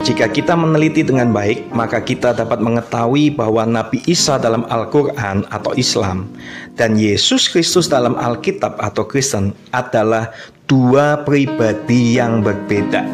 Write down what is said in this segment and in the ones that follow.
Jika kita meneliti dengan baik, maka kita dapat mengetahui bahwa Nabi Isa dalam Al-Quran atau Islam dan Yesus Kristus dalam Alkitab atau Kristen adalah dua pribadi yang berbeda.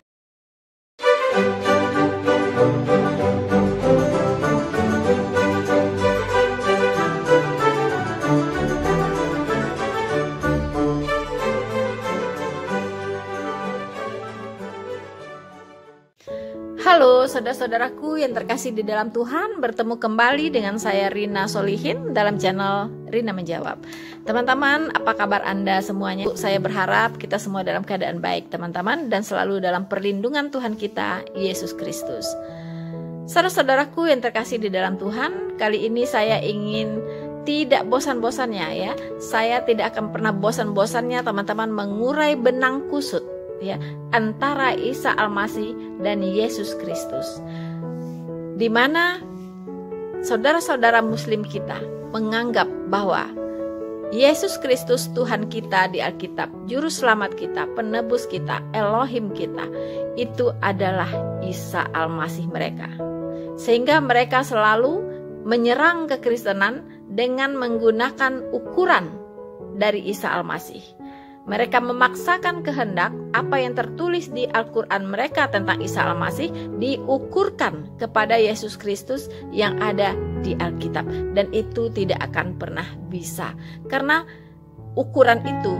Halo saudara-saudaraku yang terkasih di dalam Tuhan, bertemu kembali dengan saya Rina Solihin dalam channel Rina Menjawab. Teman-teman, apa kabar Anda semuanya? Saya berharap kita semua dalam keadaan baik teman-teman, dan selalu dalam perlindungan Tuhan kita, Yesus Kristus. Saudara-saudaraku yang terkasih di dalam Tuhan, kali ini saya ingin tidak bosan-bosannya ya. Saya tidak akan pernah bosan-bosannya teman-teman mengurai benang kusut ya antara Isa Al-Masih dan Yesus Kristus, di mana saudara-saudara muslim kita menganggap bahwa Yesus Kristus Tuhan kita di Alkitab, juru selamat kita, penebus kita, Elohim kita, itu adalah Isa Al-Masih mereka, sehingga mereka selalu menyerang kekristenan dengan menggunakan ukuran dari Isa Al-Masih. Mereka memaksakan kehendak apa yang tertulis di Al-Quran mereka tentang Isa Al-Masih diukurkan kepada Yesus Kristus yang ada di Alkitab. Dan itu tidak akan pernah bisa, karena ukuran itu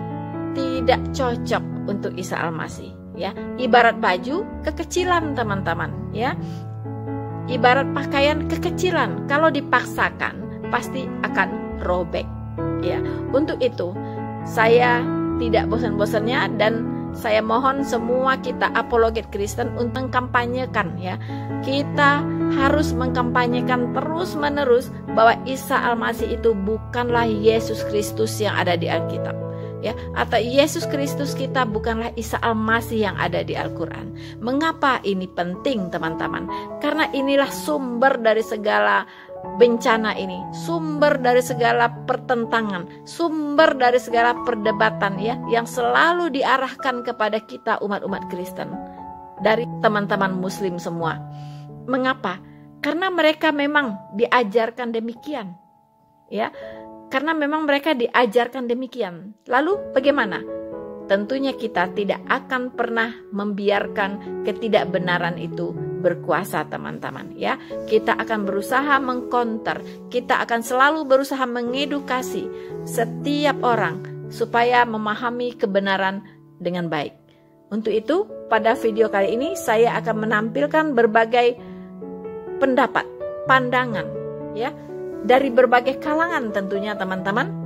tidak cocok untuk Isa Al-Masih ya. Ibarat baju kekecilan teman-teman ya. Ibarat pakaian kekecilan, kalau dipaksakan pasti akan robek ya. Untuk itu saya tidak bosan-bosannya, dan saya mohon semua kita apologet Kristen untuk mengkampanyekan ya. Kita harus mengkampanyekan terus-menerus bahwa Isa Al-Masih itu bukanlah Yesus Kristus yang ada di Alkitab ya, atau Yesus Kristus kita bukanlah Isa Al-Masih yang ada di Al-Quran. Mengapa ini penting teman-teman? Karena inilah sumber dari segala bencana ini, sumber dari segala pertentangan, sumber dari segala perdebatan ya, yang selalu diarahkan kepada kita umat-umat Kristen dari teman-teman muslim semua. Mengapa? Karena mereka memang diajarkan demikian ya, karena memang mereka diajarkan demikian. Lalu bagaimana? Tentunya kita tidak akan pernah membiarkan ketidakbenaran itu berkuasa teman-teman ya. Kita akan berusaha mengcounter, kita akan selalu berusaha mengedukasi setiap orang supaya memahami kebenaran dengan baik. Untuk itu pada video kali ini saya akan menampilkan berbagai pendapat, pandangan ya, dari berbagai kalangan tentunya teman-teman.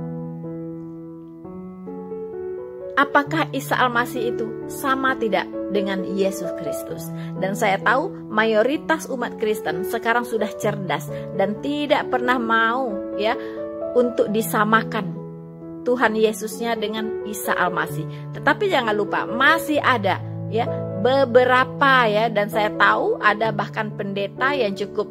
Apakah Isa Al-Masih itu sama tidak dengan Yesus Kristus? Dan saya tahu mayoritas umat Kristen sekarang sudah cerdas dan tidak pernah mau ya untuk disamakan Tuhan Yesusnya dengan Isa Al-Masih. Tetapi jangan lupa masih ada ya beberapa ya, dan saya tahu ada bahkan pendeta yang cukup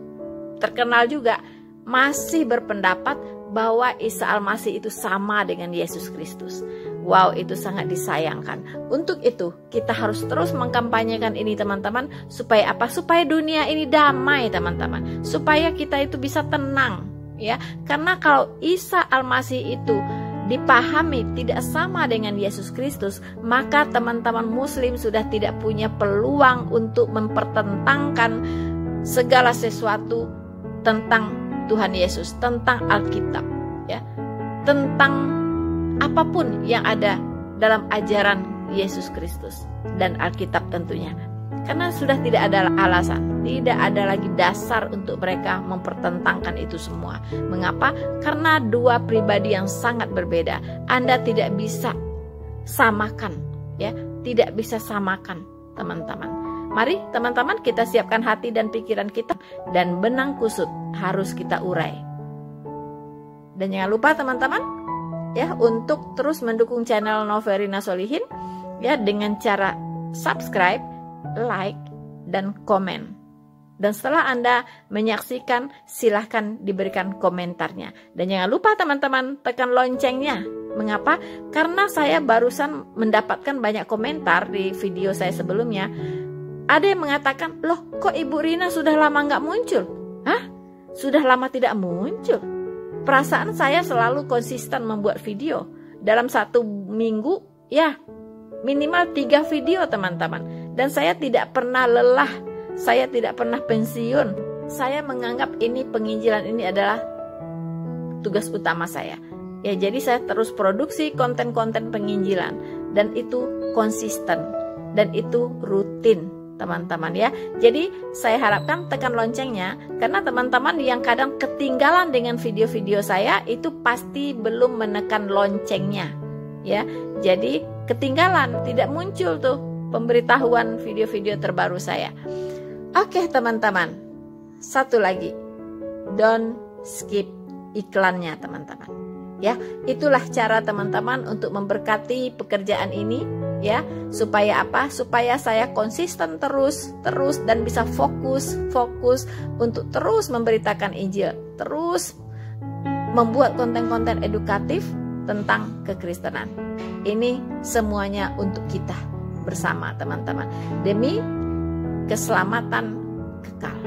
terkenal juga masih berpendapat bahwa Isa Al-Masih itu sama dengan Yesus Kristus. Wow, itu sangat disayangkan. Untuk itu kita harus terus mengkampanyekan ini teman-teman. Supaya apa? Supaya dunia ini damai teman-teman. Supaya kita itu bisa tenang ya. Karena kalau Isa Al-Masih itu dipahami tidak sama dengan Yesus Kristus, maka teman-teman muslim sudah tidak punya peluang untuk mempertentangkan segala sesuatu tentang Tuhan Yesus, tentang Alkitab ya, tentang apapun yang ada dalam ajaran Yesus Kristus dan Alkitab tentunya. Karena sudah tidak ada alasan, tidak ada lagi dasar untuk mereka mempertentangkan itu semua. Mengapa? Karena dua pribadi yang sangat berbeda. Anda tidak bisa samakan ya, tidak bisa samakan teman-teman. Mari teman-teman kita siapkan hati dan pikiran kita, dan benang kusut harus kita urai. Dan jangan lupa teman-teman ya untuk terus mendukung channel Noverina Solihin ya dengan cara subscribe, like, dan komen. Dan setelah Anda menyaksikan, silahkan diberikan komentarnya. Dan jangan lupa teman-teman tekan loncengnya. Mengapa? Karena saya barusan mendapatkan banyak komentar di video saya sebelumnya. Ada yang mengatakan, loh kok Ibu Rina sudah lama nggak muncul? Hah? Sudah lama tidak muncul? Perasaan saya selalu konsisten membuat video. Dalam 1 minggu, ya minimal 3 video teman-teman. Dan saya tidak pernah lelah, saya tidak pernah pensiun. Saya menganggap ini penginjilan ini adalah tugas utama saya. Ya, jadi saya terus produksi konten-konten penginjilan. Dan itu konsisten. Dan itu rutin. Teman-teman ya. Jadi saya harapkan tekan loncengnya, karena teman-teman yang kadang ketinggalan dengan video-video saya itu pasti belum menekan loncengnya ya. Jadi ketinggalan, tidak muncul tuh pemberitahuan video-video terbaru saya. Oke teman-teman, satu lagi, don't skip iklannya teman-teman ya. Itulah cara teman-teman untuk memberkati pekerjaan ini ya, supaya apa? Supaya saya konsisten terus dan bisa fokus untuk terus memberitakan Injil, terus membuat konten-konten edukatif tentang kekristenan. Ini semuanya untuk kita bersama teman-teman, demi keselamatan kekal.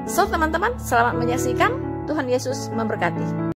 So teman-teman, selamat menyaksikan. Tuhan Yesus memberkati.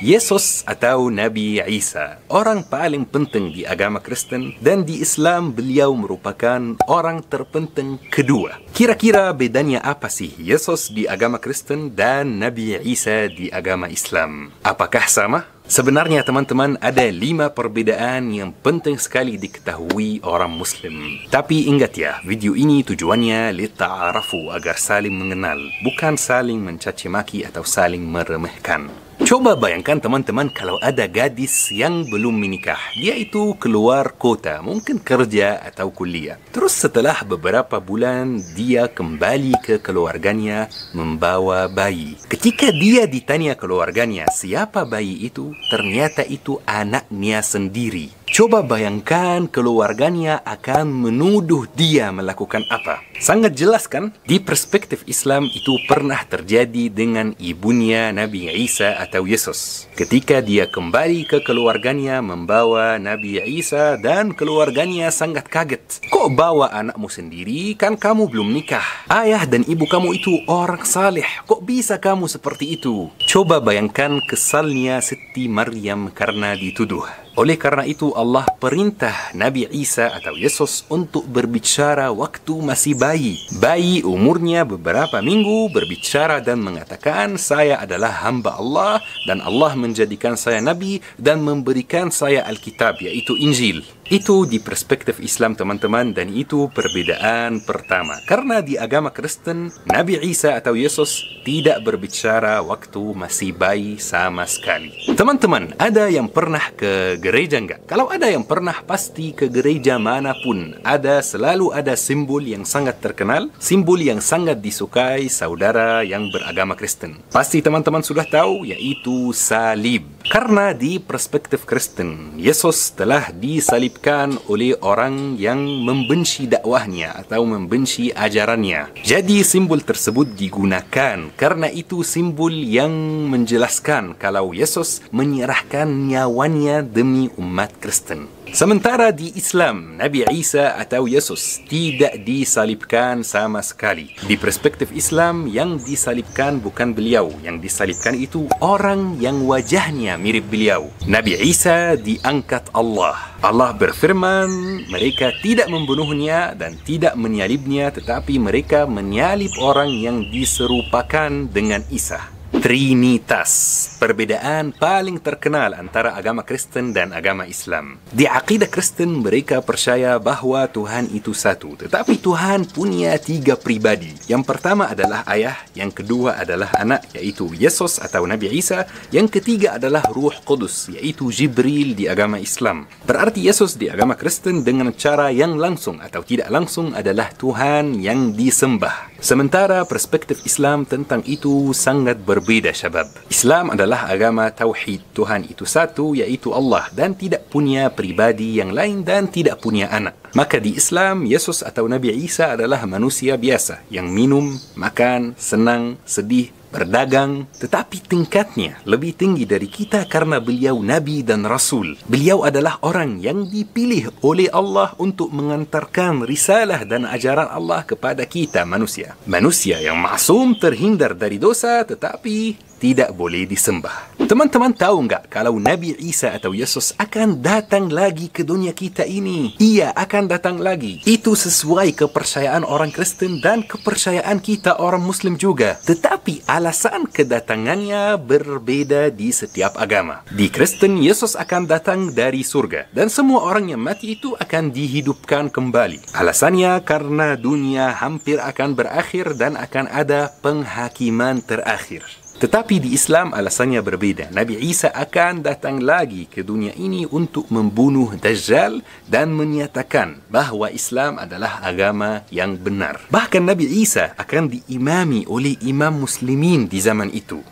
Yesus atau Nabi Isa, orang paling penting di agama Kristen, dan di Islam beliau merupakan orang terpenting kedua. Kira-kira bedanya apa sih Yesus di agama Kristen dan Nabi Isa di agama Islam? Apakah sama? Sebenarnya teman-teman, ada 5 perbedaan yang penting sekali diketahui orang Muslim. Tapi ingat ya, video ini tujuannya lita'arafu, agar saling mengenal, bukan saling mencaci maki atau saling meremehkan. Coba bayangkan teman-teman, kalau ada gadis yang belum menikah. Dia itu keluar kota, mungkin kerja atau kuliah. Terus setelah beberapa bulan, dia kembali ke keluarganya membawa bayi. Ketika dia ditanya keluarganya, siapa bayi itu? Ternyata itu anaknya sendiri. Coba bayangkan keluarganya akan menuduh dia melakukan apa. Sangat jelas kan? Di perspektif Islam itu pernah terjadi dengan ibunya Nabi Isa atau Yesus. Ketika dia kembali ke keluarganya membawa Nabi Isa, dan keluarganya sangat kaget. Kok bawa anakmu sendiri? Kan kamu belum nikah. Ayah dan ibu kamu itu orang saleh. Kok bisa kamu seperti itu? Coba bayangkan kesalnya Siti Maryam karena dituduh. Oleh karena itu Allah perintah Nabi Isa atau Yesus untuk berbicara waktu masih bayi. Bayi umurnya beberapa minggu berbicara dan mengatakan, saya adalah hamba Allah dan Allah menjadikan saya Nabi dan memberikan saya Alkitab, yaitu Injil. Itu di perspektif Islam teman-teman, dan itu perbedaan pertama. Karena di agama Kristen, Nabi Isa atau Yesus tidak berbicara waktu masih bayi sama sekali. Teman-teman, ada yang pernah ke gereja enggak? Kalau ada yang pernah, pasti ke gereja manapun selalu ada simbol yang sangat terkenal, simbol yang sangat disukai saudara yang beragama Kristen. Pasti teman-teman sudah tahu, yaitu salib. Karena di perspektif Kristen, Yesus telah disalibkan oleh orang yang membenci dakwahnya atau membenci ajarannya. Jadi simbol tersebut digunakan karena itu simbol yang menjelaskan kalau Yesus menyerahkan nyawanya demi umat Kristen. Sementara di Islam, Nabi Isa atau Yesus tidak disalibkan sama sekali. Di perspektif Islam, yang disalibkan bukan beliau. Yang disalibkan itu orang yang wajahnya mirip beliau. Nabi Isa diangkat Allah. Allah berfirman, mereka tidak membunuhnya dan tidak menyalibnya, tetapi mereka menyalib orang yang diserupakan dengan Isa. Trinitas, perbedaan paling terkenal antara agama Kristen dan agama Islam. Di akidah Kristen mereka percaya bahwa Tuhan itu satu, tetapi Tuhan punya 3 pribadi. Yang pertama adalah ayah, yang kedua adalah anak, yaitu Yesus atau Nabi Isa, yang ketiga adalah Ruh Kudus, yaitu Jibril di agama Islam. Berarti Yesus di agama Kristen dengan cara yang langsung atau tidak langsung adalah Tuhan yang disembah. Sementara perspektif Islam tentang itu sangat berbeda, syabab. Islam adalah agama tauhid, Tuhan itu satu, yaitu Allah, dan tidak punya pribadi yang lain dan tidak punya anak. Maka di Islam, Yesus atau Nabi Isa adalah manusia biasa yang minum, makan, senang, sedih, berdagang, tetapi tingkatnya lebih tinggi dari kita karena beliau Nabi dan Rasul. Beliau adalah orang yang dipilih oleh Allah untuk mengantarkan risalah dan ajaran Allah kepada kita manusia. Manusia yang maksum, terhindar dari dosa, tetapi tidak boleh disembah. Teman-teman tahu nggak kalau Nabi Isa atau Yesus akan datang lagi ke dunia kita ini? Ia akan datang lagi. Itu sesuai kepercayaan orang Kristen dan kepercayaan kita orang Muslim juga. Tetapi alasan kedatangannya berbeda di setiap agama. Di Kristen, Yesus akan datang dari surga dan semua orang yang mati itu akan dihidupkan kembali. Alasannya karena dunia hampir akan berakhir dan akan ada penghakiman terakhir. Tetapi di Islam alasannya berbeda. Nabi Isa akan datang lagi ke dunia ini untuk membunuh Dajjal dan menyatakan bahawa Islam adalah agama yang benar. Bahkan Nabi Isa akan diimami oleh imam muslimin di zaman itu.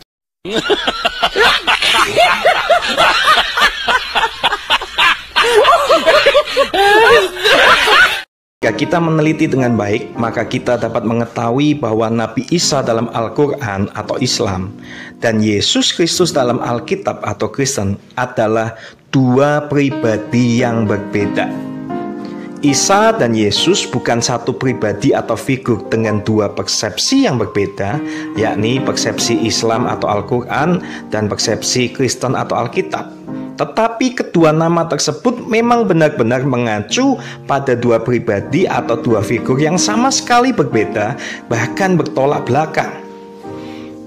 Jika kita meneliti dengan baik, maka kita dapat mengetahui bahwa Nabi Isa dalam Al-Quran atau Islam dan Yesus Kristus dalam Alkitab atau Kristen adalah dua pribadi yang berbeda. Isa dan Yesus bukan satu pribadi atau figur dengan dua persepsi yang berbeda, yakni persepsi Islam atau Al-Quran dan persepsi Kristen atau Alkitab. Tetapi kedua nama tersebut memang benar-benar mengacu pada dua pribadi atau dua figur yang sama sekali berbeda, bahkan bertolak belakang.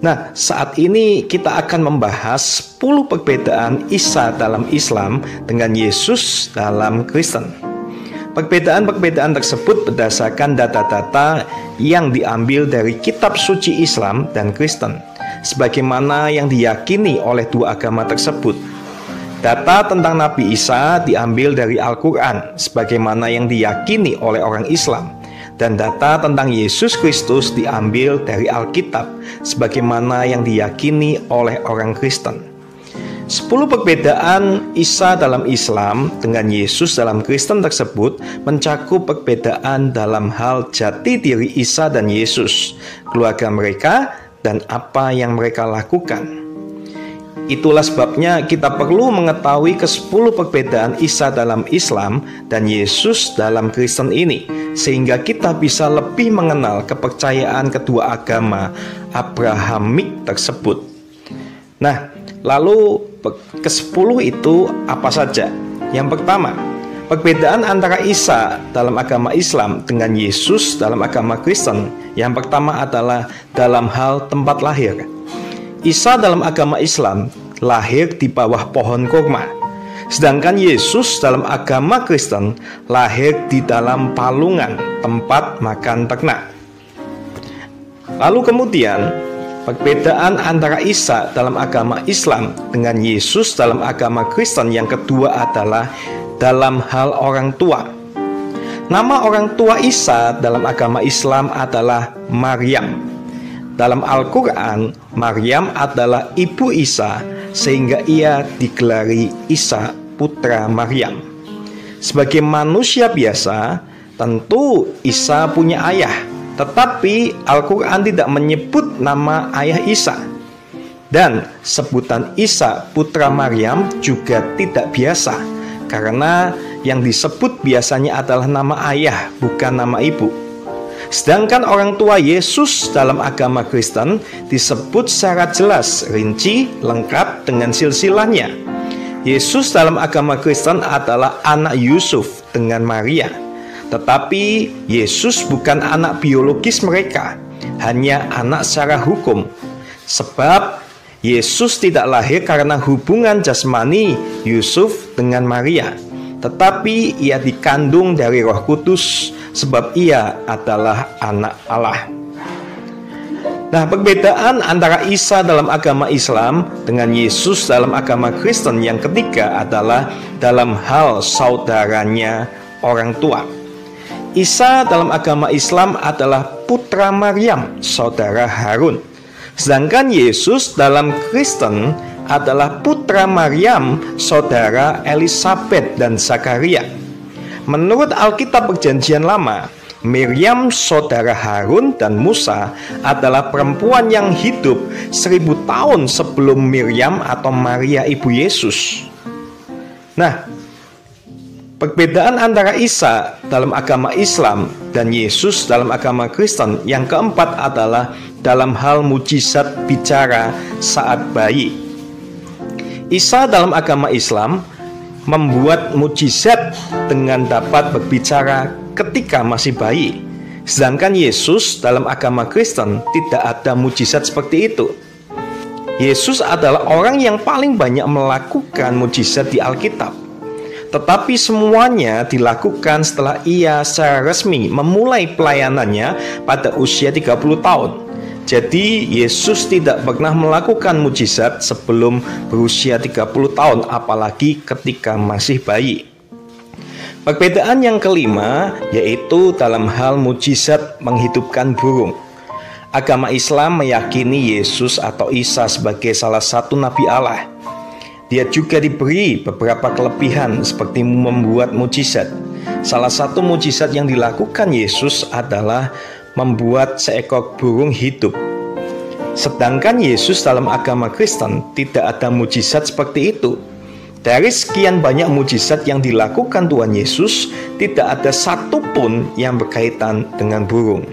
Nah, saat ini kita akan membahas 10 perbedaan Isa dalam Islam dengan Yesus dalam Kristen. Perbedaan-perbedaan tersebut berdasarkan data-data yang diambil dari kitab suci Islam dan Kristen, sebagaimana yang diyakini oleh dua agama tersebut. Data tentang Nabi Isa diambil dari Al-Quran, sebagaimana yang diyakini oleh orang Islam. Dan data tentang Yesus Kristus diambil dari Alkitab, sebagaimana yang diyakini oleh orang Kristen. 10 perbedaan Isa dalam Islam dengan Yesus dalam Kristen tersebut mencakup perbedaan dalam hal jati diri Isa dan Yesus, keluarga mereka, dan apa yang mereka lakukan. Itulah sebabnya kita perlu mengetahui ke-10 perbedaan Isa dalam Islam dan Yesus dalam Kristen ini, sehingga kita bisa lebih mengenal kepercayaan kedua agama Abrahamik tersebut. Nah, lalu ke-10 itu apa saja? Yang pertama, perbedaan antara Isa dalam agama Islam dengan Yesus dalam agama Kristen. Yang pertama adalah dalam hal tempat lahir. Isa dalam agama Islam lahir di bawah pohon kurma, sedangkan Yesus dalam agama Kristen lahir di dalam palungan, tempat makan ternak. Lalu kemudian, perbedaan antara Isa dalam agama Islam dengan Yesus dalam agama Kristen yang kedua adalah dalam hal orang tua. Nama orang tua Isa dalam agama Islam adalah Maryam. Dalam Al-Quran, Maryam adalah ibu Isa, sehingga ia digelari Isa putra Maryam. Sebagai manusia biasa, tentu Isa punya ayah, tetapi Al-Quran tidak menyebut nama ayah Isa. Dan sebutan Isa putra Maryam juga tidak biasa, karena yang disebut biasanya adalah nama ayah, bukan nama ibu. Sedangkan orang tua Yesus dalam agama Kristen disebut secara jelas, rinci, lengkap dengan silsilahnya. Yesus dalam agama Kristen adalah anak Yusuf dengan Maria. Tetapi Yesus bukan anak biologis mereka, hanya anak secara hukum. Sebab Yesus tidak lahir karena hubungan jasmani Yusuf dengan Maria, tetapi ia dikandung dari Roh Kudus, sebab ia adalah anak Allah. Nah, perbedaan antara Isa dalam agama Islam dengan Yesus dalam agama Kristen yang ketiga adalah dalam hal saudaranya orang tua. Isa dalam agama Islam adalah putra Maryam, saudara Harun. Sedangkan Yesus dalam Kristen adalah putra Maryam, saudara Elisabet dan Zakaria. Menurut Alkitab Perjanjian Lama, Miriam, saudara Harun dan Musa adalah perempuan yang hidup 1000 tahun sebelum Miriam atau Maria ibu Yesus. Nah, perbedaan antara Isa dalam agama Islam dan Yesus dalam agama Kristen yang keempat adalah dalam hal mujizat bicara saat bayi. Isa dalam agama Islam membuat mujizat dengan dapat berbicara ketika masih bayi. Sedangkan Yesus dalam agama Kristen tidak ada mujizat seperti itu. Yesus adalah orang yang paling banyak melakukan mujizat di Alkitab. Tetapi semuanya dilakukan setelah ia secara resmi memulai pelayanannya pada usia 30 tahun. Jadi Yesus tidak pernah melakukan mujizat sebelum berusia 30 tahun, apalagi ketika masih bayi. Perbedaan yang kelima yaitu dalam hal mujizat menghidupkan burung. Agama Islam meyakini Yesus atau Isa sebagai salah satu nabi Allah. Dia juga diberi beberapa kelebihan seperti membuat mujizat. Salah satu mujizat yang dilakukan Yesus adalah membuat seekor burung hidup. Sedangkan Yesus dalam agama Kristen tidak ada mujizat seperti itu. Dari sekian banyak mujizat yang dilakukan Tuhan Yesus, tidak ada satupun yang berkaitan dengan burung.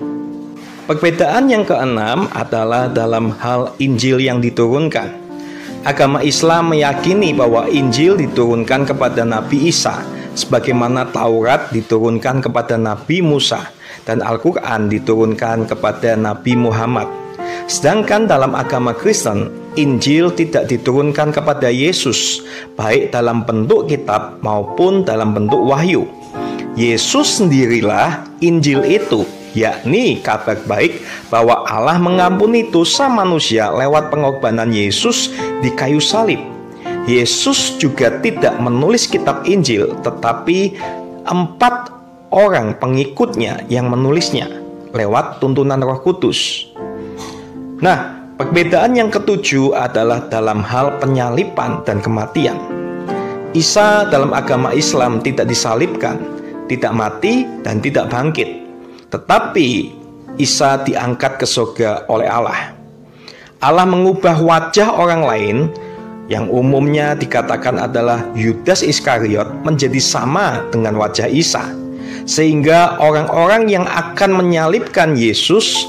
Perbedaan yang keenam adalah dalam hal Injil yang diturunkan. Agama Islam meyakini bahwa Injil diturunkan kepada Nabi Isa, sebagaimana Taurat diturunkan kepada Nabi Musa, dan Al-Quran diturunkan kepada Nabi Muhammad. Sedangkan dalam agama Kristen, Injil tidak diturunkan kepada Yesus, baik dalam bentuk kitab maupun dalam bentuk wahyu. Yesus sendirilah Injil itu, yakni kabar baik bahwa Allah mengampuni dosa manusia lewat pengorbanan Yesus di kayu salib. Yesus juga tidak menulis kitab Injil, tetapi 4 orang pengikutnya yang menulisnya lewat tuntunan Roh Kudus. Nah, perbedaan yang ketujuh adalah dalam hal penyaliban dan kematian. Isa dalam agama Islam tidak disalibkan, tidak mati, dan tidak bangkit. Tetapi Isa diangkat ke surga oleh Allah. Allah mengubah wajah orang lain yang umumnya dikatakan adalah Yudas Iskariot menjadi sama dengan wajah Isa, sehingga orang-orang yang akan menyalibkan Yesus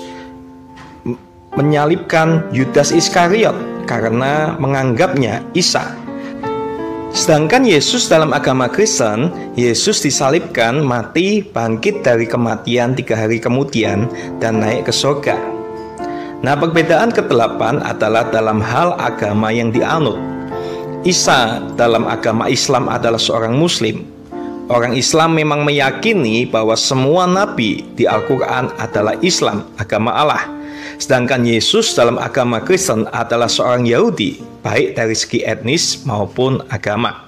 menyalibkan Yudas Iskariot karena menganggapnya Isa. Sedangkan Yesus dalam agama Kristen, Yesus disalibkan, mati, bangkit dari kematian 3 hari kemudian, dan naik ke surga. Nah, perbedaan ke-8 adalah dalam hal agama yang dianut. Isa dalam agama Islam adalah seorang Muslim. Orang Islam memang meyakini bahwa semua nabi di Al-Quran adalah Islam, agama Allah. Sedangkan Yesus dalam agama Kristen adalah seorang Yahudi, baik dari segi etnis maupun agama.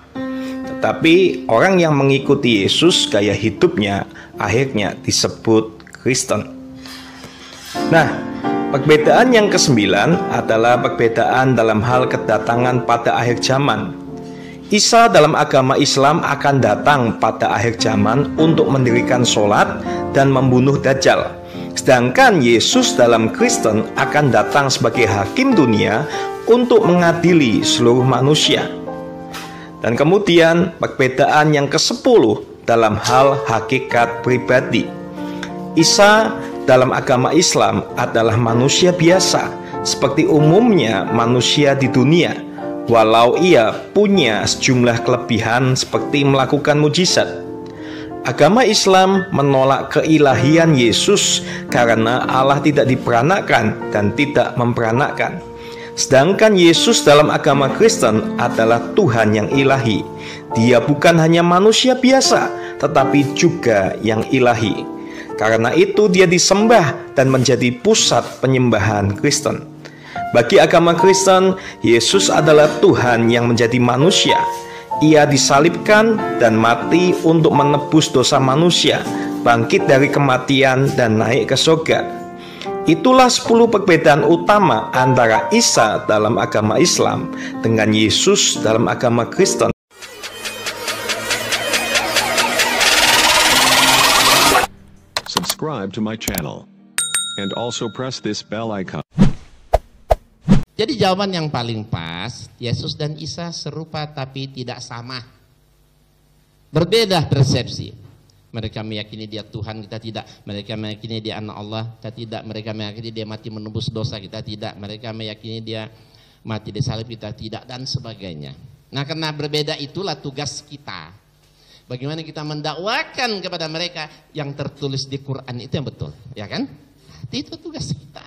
Tetapi orang yang mengikuti Yesus, gaya hidupnya akhirnya disebut Kristen. Nah, perbedaan yang ke-9 adalah perbedaan dalam hal kedatangan pada akhir zaman. Isa dalam agama Islam akan datang pada akhir zaman untuk mendirikan sholat dan membunuh Dajjal. Sedangkan Yesus dalam Kristen akan datang sebagai hakim dunia untuk mengadili seluruh manusia. Dan kemudian perbedaan yang ke-10 dalam hal hakikat pribadi. Isa dalam agama Islam adalah manusia biasa seperti umumnya manusia di dunia, walau ia punya sejumlah kelebihan seperti melakukan mujizat. Agama Islam menolak keilahian Yesus karena Allah tidak diperanakkan dan tidak memperanakkan. Sedangkan Yesus dalam agama Kristen adalah Tuhan yang ilahi. Dia bukan hanya manusia biasa, tetapi juga yang ilahi. Karena itu dia disembah dan menjadi pusat penyembahan Kristen. Bagi agama Kristen, Yesus adalah Tuhan yang menjadi manusia. Ia disalibkan dan mati untuk menebus dosa manusia bangkit dari kematian dan naik ke surga. Itulah 10 perbedaan utama antara Isa dalam agama Islam dengan Yesus dalam agama Kristen. Subscribe to my channel and also press this bell icon. Jadi jawaban yang paling pas, Yesus dan Isa serupa tapi tidak sama. Berbeda persepsi. Mereka meyakini dia Tuhan, kita tidak. Mereka meyakini dia anak Allah, kita tidak. Mereka meyakini dia mati menebus dosa, kita tidak. Mereka meyakini dia mati di salib, kita tidak, dan sebagainya. Nah, karena berbeda itulah tugas kita. Bagaimana kita mendakwakan kepada mereka yang tertulis di Quran itu yang betul, ya kan? Itu tugas kita.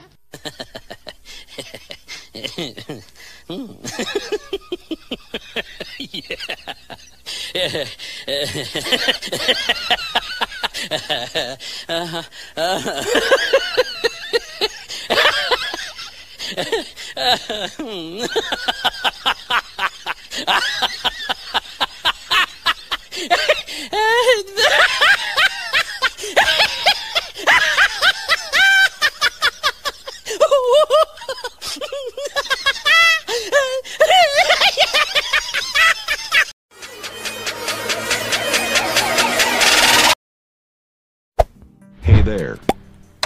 Hey there.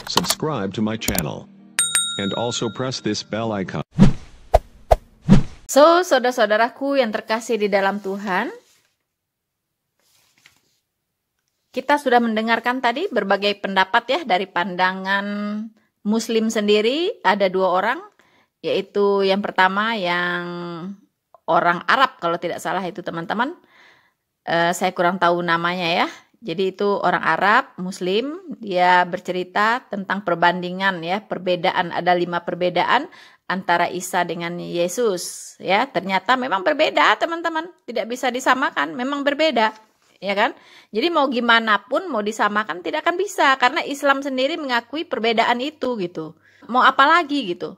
Subscribe to my channel and also press this bell icon. So, saudara-saudaraku yang terkasih di dalam Tuhan, kita sudah mendengarkan tadi berbagai pendapat ya dari pandangan Muslim sendiri. Ada 2 orang, yaitu yang pertama yang orang Arab kalau tidak salah itu teman-teman. Saya kurang tahu namanya ya. Jadi itu orang Arab, Muslim, dia bercerita tentang perbandingan ya, perbedaan, ada 5 perbedaan antara Isa dengan Yesus ya. Ternyata memang berbeda teman-teman, tidak bisa disamakan, memang berbeda ya kan. Jadi mau gimana pun mau disamakan tidak akan bisa, karena Islam sendiri mengakui perbedaan itu gitu. Mau apa lagi gitu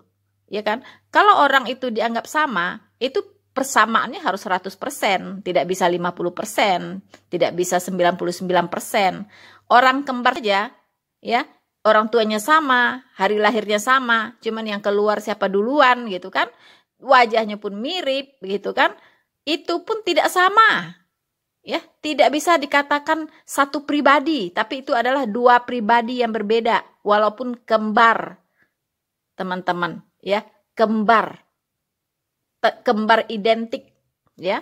ya kan. Kalau orang itu dianggap sama, itu persamaannya harus 100%, tidak bisa 50%, tidak bisa 99%. Orang kembar aja, ya, orang tuanya sama, hari lahirnya sama, cuman yang keluar siapa duluan gitu kan, wajahnya pun mirip gitu kan, itu pun tidak sama, ya, tidak bisa dikatakan satu pribadi, tapi itu adalah 2 pribadi yang berbeda, walaupun kembar, teman-teman, ya, kembar identik ya,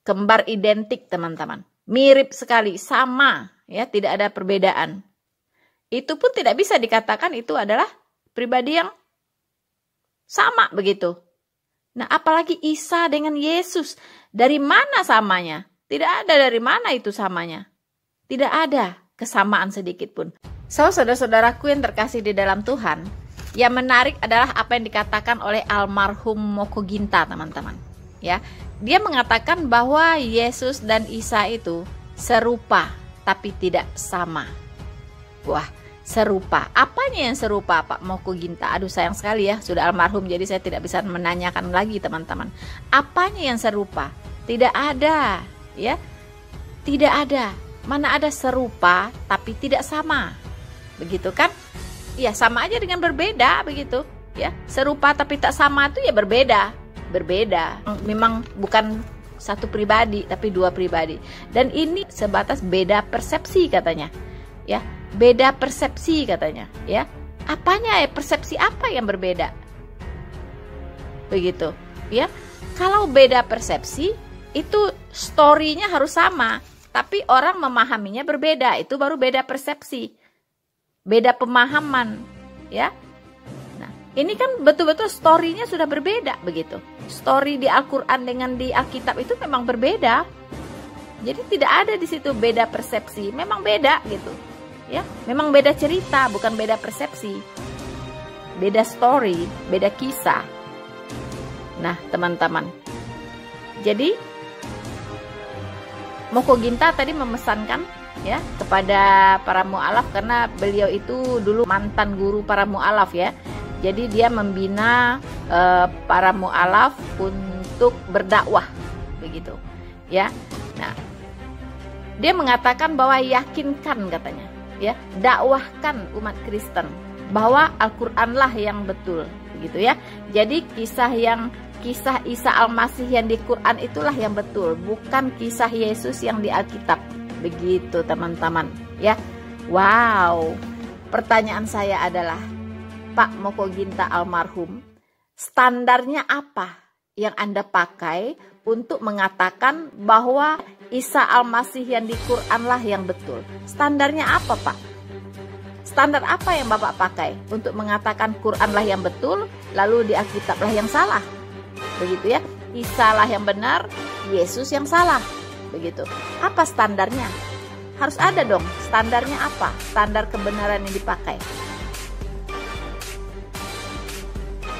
kembar identik teman-teman, mirip sekali, sama ya, tidak ada perbedaan. Itu pun tidak bisa dikatakan itu adalah pribadi yang sama begitu. Nah, apalagi Isa dengan Yesus, dari mana samanya? Tidak ada dari mana itu samanya. Tidak ada kesamaan sedikit pun. So, saudara-saudaraku yang terkasih di dalam Tuhan, yang menarik adalah apa yang dikatakan oleh almarhum Moko Ginta, teman-teman. Ya, dia mengatakan bahwa Yesus dan Isa itu serupa tapi tidak sama. Wah, serupa. Apanya yang serupa, Pak Moko Ginta? Aduh, sayang sekali ya, sudah almarhum, jadi saya tidak bisa menanyakan lagi, teman-teman. Apanya yang serupa? Tidak ada, ya. Tidak ada. Mana ada serupa tapi tidak sama. Begitu kan? Ya, sama aja dengan berbeda begitu, ya. Serupa tapi tak sama itu ya berbeda. Berbeda. Memang bukan satu pribadi tapi 2 pribadi. Dan ini sebatas beda persepsi katanya. Ya, beda persepsi katanya, ya. Apanya ya, persepsi apa yang berbeda? Begitu, ya. Kalau beda persepsi itu story-nya harus sama, tapi orang memahaminya berbeda, itu baru beda persepsi. Beda pemahaman, ya. Nah, ini kan betul-betul story-nya sudah berbeda begitu. Story di Al-Qur'an dengan di Alkitab itu memang berbeda. Jadi tidak ada di situ beda persepsi, memang beda gitu. Ya, memang beda cerita, bukan beda persepsi. Beda story, beda kisah. Nah, teman-teman. Jadi Moko Ginta tadi memesankan ya kepada para mu'alaf, karena beliau itu dulu mantan guru para mu'alaf ya. Jadi dia membina para mu'alaf untuk berdakwah begitu ya. Nah, dia mengatakan bahwa yakinkan katanya, ya, dakwahkan umat Kristen bahwa Al-Qur'anlah yang betul, begitu ya. Jadi kisah Isa Al-Masih yang di Quran itulah yang betul, bukan kisah Yesus yang di Alkitab. Begitu teman-teman ya. Wow. Pertanyaan saya adalah, Pak Moko Ginta almarhum, standarnya apa yang Anda pakai untuk mengatakan bahwa Isa Al-Masih yang di Quranlah yang betul? Standarnya apa, Pak? Standar apa yang Bapak pakai untuk mengatakan Quranlah yang betul, lalu di Alkitablah yang salah? Begitu ya, Isa lah yang benar, Yesus yang salah. Begitu. Apa standarnya? Harus ada dong, standarnya apa? Standar kebenaran yang dipakai.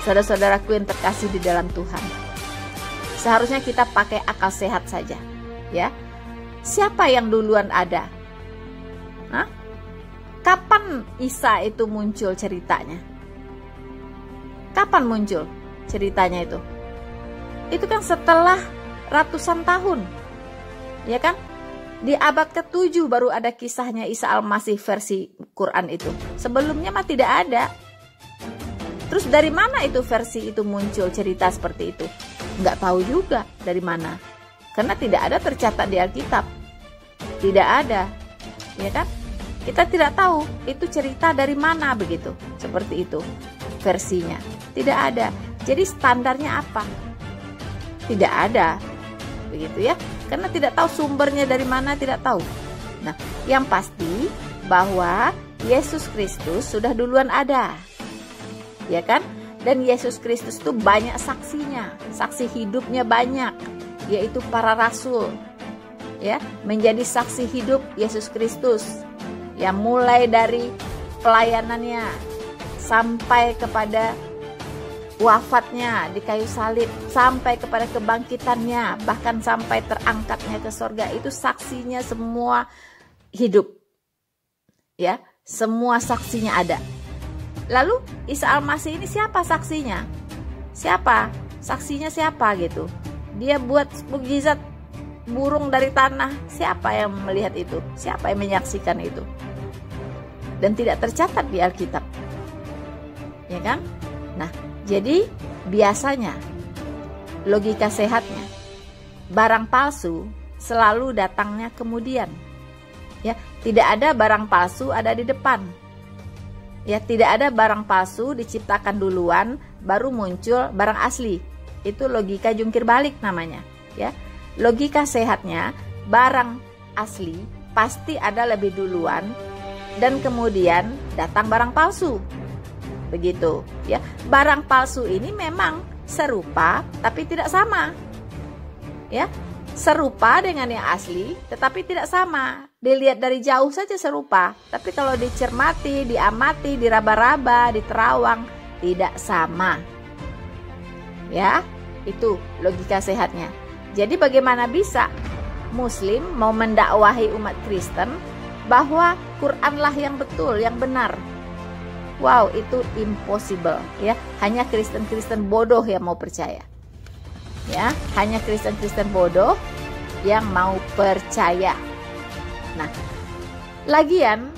Saudara-saudaraku yang terkasih di dalam Tuhan, seharusnya kita pakai akal sehat saja, ya. Siapa yang duluan ada? Hah? Kapan Isa itu muncul ceritanya? Kapan muncul ceritanya itu? Itu kan setelah ratusan tahun, ya kan? Di abad ke-7 baru ada kisahnya Isa Al-Masih versi Quran itu. Sebelumnya mah tidak ada. Terus dari mana itu versi itu muncul cerita seperti itu? Nggak tahu juga dari mana. Karena tidak ada tercatat di Alkitab. Tidak ada, ya kan? Kita tidak tahu itu cerita dari mana begitu. Seperti itu versinya. Tidak ada. Jadi standarnya apa? Tidak ada, begitu ya, karena tidak tahu sumbernya dari mana, tidak tahu. Nah, yang pasti bahwa Yesus Kristus sudah duluan ada, ya kan? Dan Yesus Kristus itu banyak saksinya, saksi hidupnya banyak, yaitu para rasul, ya, menjadi saksi hidup Yesus Kristus, yang mulai dari pelayanannya sampai kepada wafatnya di kayu salib, sampai kepada kebangkitannya, bahkan sampai terangkatnya ke sorga, itu saksinya semua hidup, ya, semua saksinya ada. Lalu Isa Al-Masih ini siapa saksinya? Siapa? Saksinya siapa gitu? Dia buat mukjizat burung dari tanah, siapa yang melihat itu? Siapa yang menyaksikan itu? Dan tidak tercatat di Alkitab, ya kan? Nah, jadi biasanya logika sehatnya barang palsu selalu datangnya kemudian. Ya, tidak ada barang palsu ada di depan. Ya, tidak ada barang palsu diciptakan duluan baru muncul barang asli. Itu logika jungkir balik namanya, ya. Logika sehatnya barang asli pasti ada lebih duluan dan kemudian datang barang palsu. Begitu ya. Barang palsu ini memang serupa tapi tidak sama, ya, serupa dengan yang asli tetapi tidak sama. Dilihat dari jauh saja serupa, tapi kalau dicermati, diamati, diraba-raba, diterawang, tidak sama, ya. Itu logika sehatnya. Jadi bagaimana bisa Muslim mau mendakwahi umat Kristen bahwa Quranlah yang betul, yang benar? Wow, itu impossible, ya. Hanya Kristen-Kristen bodoh yang mau percaya, ya. Hanya Kristen-Kristen bodoh yang mau percaya. Nah, lagian,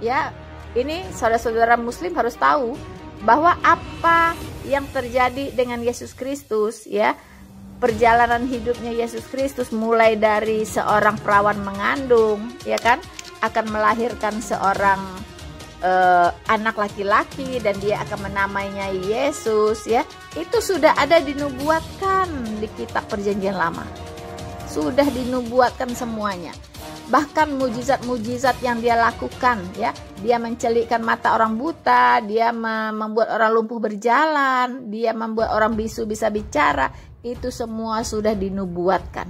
ya, ini saudara-saudara Muslim harus tahu bahwa apa yang terjadi dengan Yesus Kristus, ya, perjalanan hidupnya Yesus Kristus mulai dari seorang perawan mengandung, ya kan, akan melahirkan seorang anak laki-laki dan dia akan menamainya Yesus, ya. Itu sudah ada dinubuatkan di kitab Perjanjian Lama. Sudah dinubuatkan semuanya. Bahkan mujizat-mujizat yang dia lakukan, ya. Dia mencelikkan mata orang buta, dia membuat orang lumpuh berjalan, dia membuat orang bisu bisa bicara, itu semua sudah dinubuatkan.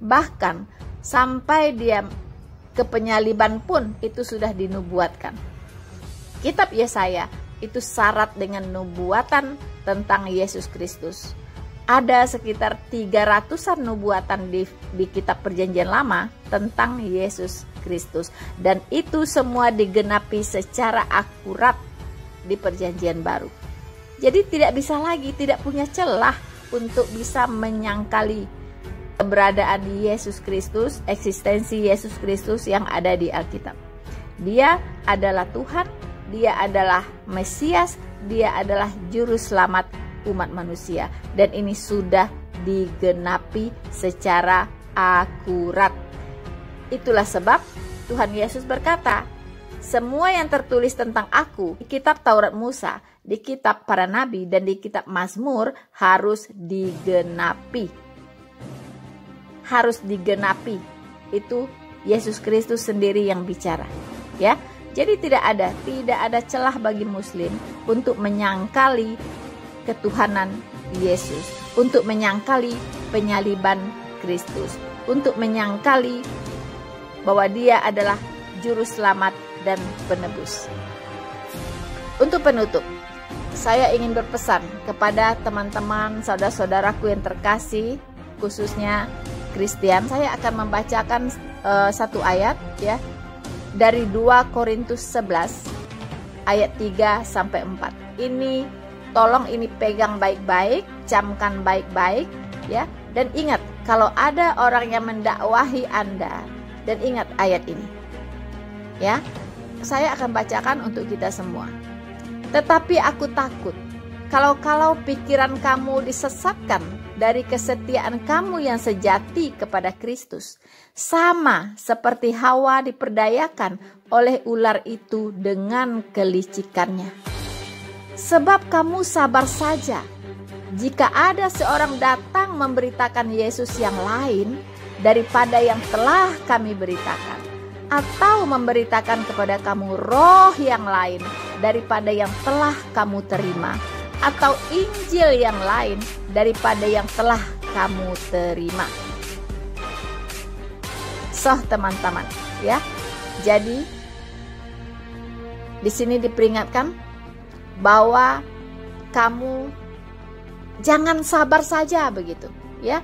Bahkan sampai dia ke penyaliban pun itu sudah dinubuatkan. Kitab Yesaya itu syarat dengan nubuatan tentang Yesus Kristus. Ada sekitar 300-an nubuatan di kitab Perjanjian Lama tentang Yesus Kristus. Dan itu semua digenapi secara akurat di Perjanjian Baru. Jadi tidak bisa lagi, tidak punya celah untuk bisa menyangkali keberadaan Yesus Kristus, eksistensi Yesus Kristus yang ada di Alkitab. Dia adalah Tuhan, Dia adalah Mesias, Dia adalah juru selamat umat manusia, dan ini sudah digenapi secara akurat. Itulah sebab Tuhan Yesus berkata, semua yang tertulis tentang aku di kitab Taurat Musa, di kitab para nabi, dan di kitab Mazmur harus digenapi. Harus digenapi. Itu Yesus Kristus sendiri yang bicara, ya. Jadi tidak ada celah bagi muslim untuk menyangkali ketuhanan Yesus, untuk menyangkali penyaliban Kristus, untuk menyangkali bahwa Dia adalah juru selamat dan penebus. Untuk penutup, saya ingin berpesan kepada teman-teman saudara-saudaraku yang terkasih, khususnya Kristen. Saya akan membacakan satu ayat, ya, dari 2 Korintus 11 ayat 3 sampai 4. Ini tolong ini pegang baik-baik, camkan baik-baik, ya. Dan ingat, kalau ada orang yang mendakwahi Anda, dan ingat ayat ini, ya. Saya akan bacakan untuk kita semua. Tetapi aku takut kalau pikiran kamu disesatkan dari kesetiaan kamu yang sejati kepada Kristus, sama seperti Hawa diperdayakan oleh ular itu dengan kelicikannya. Sebab kamu sabar saja jika ada seorang datang memberitakan Yesus yang lain daripada yang telah kami beritakan, atau memberitakan kepada kamu roh yang lain daripada yang telah kamu terima, atau Injil yang lain daripada yang telah kamu terima. Teman-teman, ya. Jadi di sini diperingatkan bahwa kamu jangan sabar saja begitu, ya.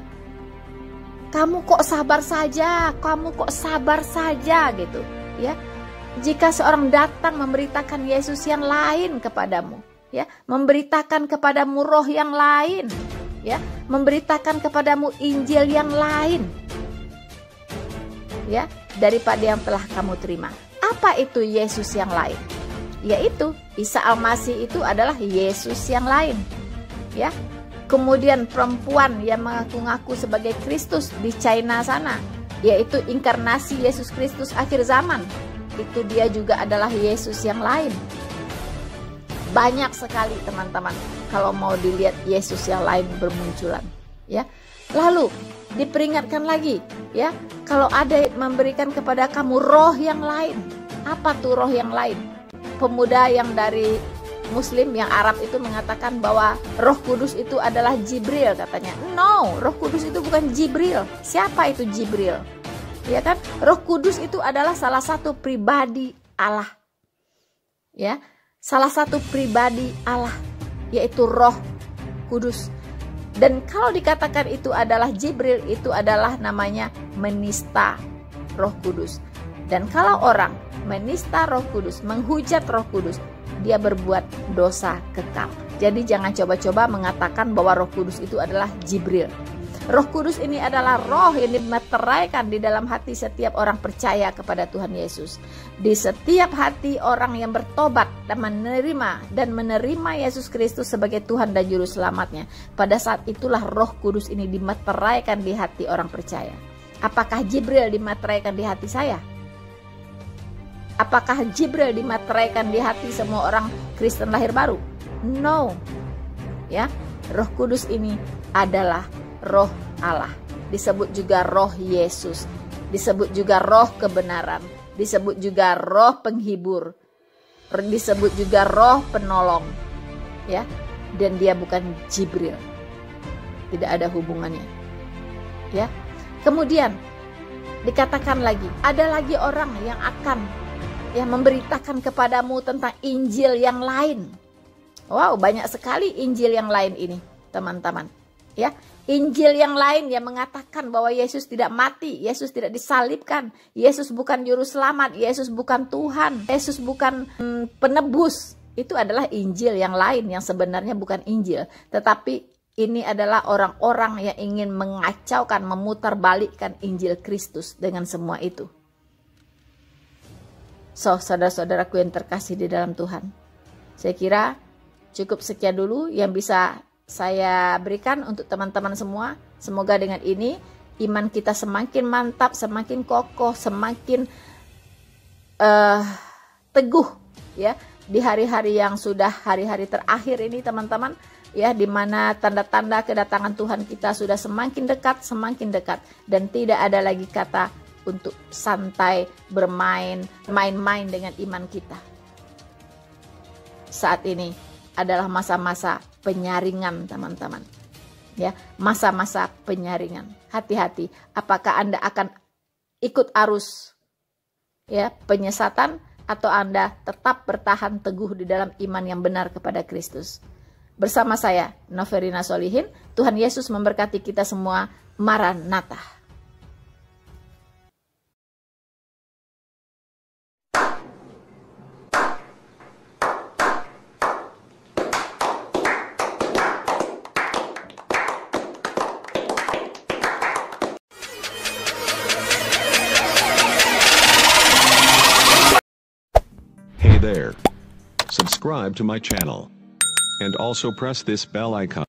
Kamu kok sabar saja, kamu kok sabar saja gitu, ya. Jika seorang datang memberitakan Yesus yang lain kepadamu, ya, memberitakan kepadamu roh yang lain, ya, memberitakan kepadamu Injil yang lain, ya, daripada yang telah kamu terima. Apa itu Yesus yang lain? Yaitu Isa Al-Masih itu adalah Yesus yang lain, ya. Kemudian perempuan yang mengaku-ngaku sebagai Kristus di China sana, yaitu inkarnasi Yesus Kristus akhir zaman, itu dia juga adalah Yesus yang lain. Banyak sekali teman-teman kalau mau dilihat Yesus yang lain bermunculan, ya. Lalu diperingatkan lagi, ya, kalau ada memberikan kepada kamu roh yang lain. Apa tuh roh yang lain? Pemuda yang dari Muslim yang Arab itu mengatakan bahwa Roh Kudus itu adalah Jibril, katanya. No, Roh Kudus itu bukan Jibril. Siapa itu Jibril? Ya kan? Roh Kudus itu adalah salah satu pribadi Allah. Ya, salah satu pribadi Allah, yaitu Roh Kudus. Dan kalau dikatakan itu adalah Jibril, itu adalah namanya menista Roh Kudus. Dan kalau orang menista Roh Kudus, menghujat Roh Kudus, dia berbuat dosa kekal. Jadi jangan coba-coba mengatakan bahwa Roh Kudus itu adalah Jibril. Roh Kudus ini adalah roh yang dimeteraikan di dalam hati setiap orang percaya kepada Tuhan Yesus. Di setiap hati orang yang bertobat dan menerima Yesus Kristus sebagai Tuhan dan Juru Selamatnya, pada saat itulah Roh Kudus ini dimeteraikan di hati orang percaya. Apakah Jibril dimeteraikan di hati saya? Apakah Jibril dimeteraikan di hati semua orang Kristen lahir baru? No. Ya, Roh Kudus ini adalah Roh Allah. Disebut juga Roh Yesus. Disebut juga Roh kebenaran. Disebut juga Roh penghibur. Disebut juga Roh penolong. Ya, dan dia bukan Jibril. Tidak ada hubungannya. Ya. Kemudian dikatakan lagi, ada lagi orang yang akan memberitakan kepadamu tentang Injil yang lain. Wow, banyak sekali Injil yang lain ini, teman-teman. Ya, Injil yang lain yang mengatakan bahwa Yesus tidak mati, Yesus tidak disalibkan, Yesus bukan juru selamat, Yesus bukan Tuhan, Yesus bukan penebus. Itu adalah Injil yang lain yang sebenarnya bukan Injil, tetapi ini adalah orang-orang yang ingin mengacaukan, memutarbalikkan Injil Kristus dengan semua itu. So, saudara-saudaraku yang terkasih di dalam Tuhan, saya kira cukup sekian dulu yang bisa saya berikan untuk teman-teman semua. Semoga dengan ini iman kita semakin mantap, semakin kokoh, semakin teguh ya di hari-hari yang sudah hari-hari terakhir ini, teman-teman, ya, di mana tanda-tanda kedatangan Tuhan kita sudah semakin dekat, dan tidak ada lagi kata untuk santai, main-main dengan iman kita. Saat ini adalah masa-masa penyaringan, teman-teman. Ya, masa-masa penyaringan. Hati-hati, apakah Anda akan ikut arus ya penyesatan, atau Anda tetap bertahan teguh di dalam iman yang benar kepada Kristus. Bersama saya, Noverina Solihin, Tuhan Yesus memberkati kita semua. Maranatha. Hey there. Subscribe to my channel. And also press this bell icon.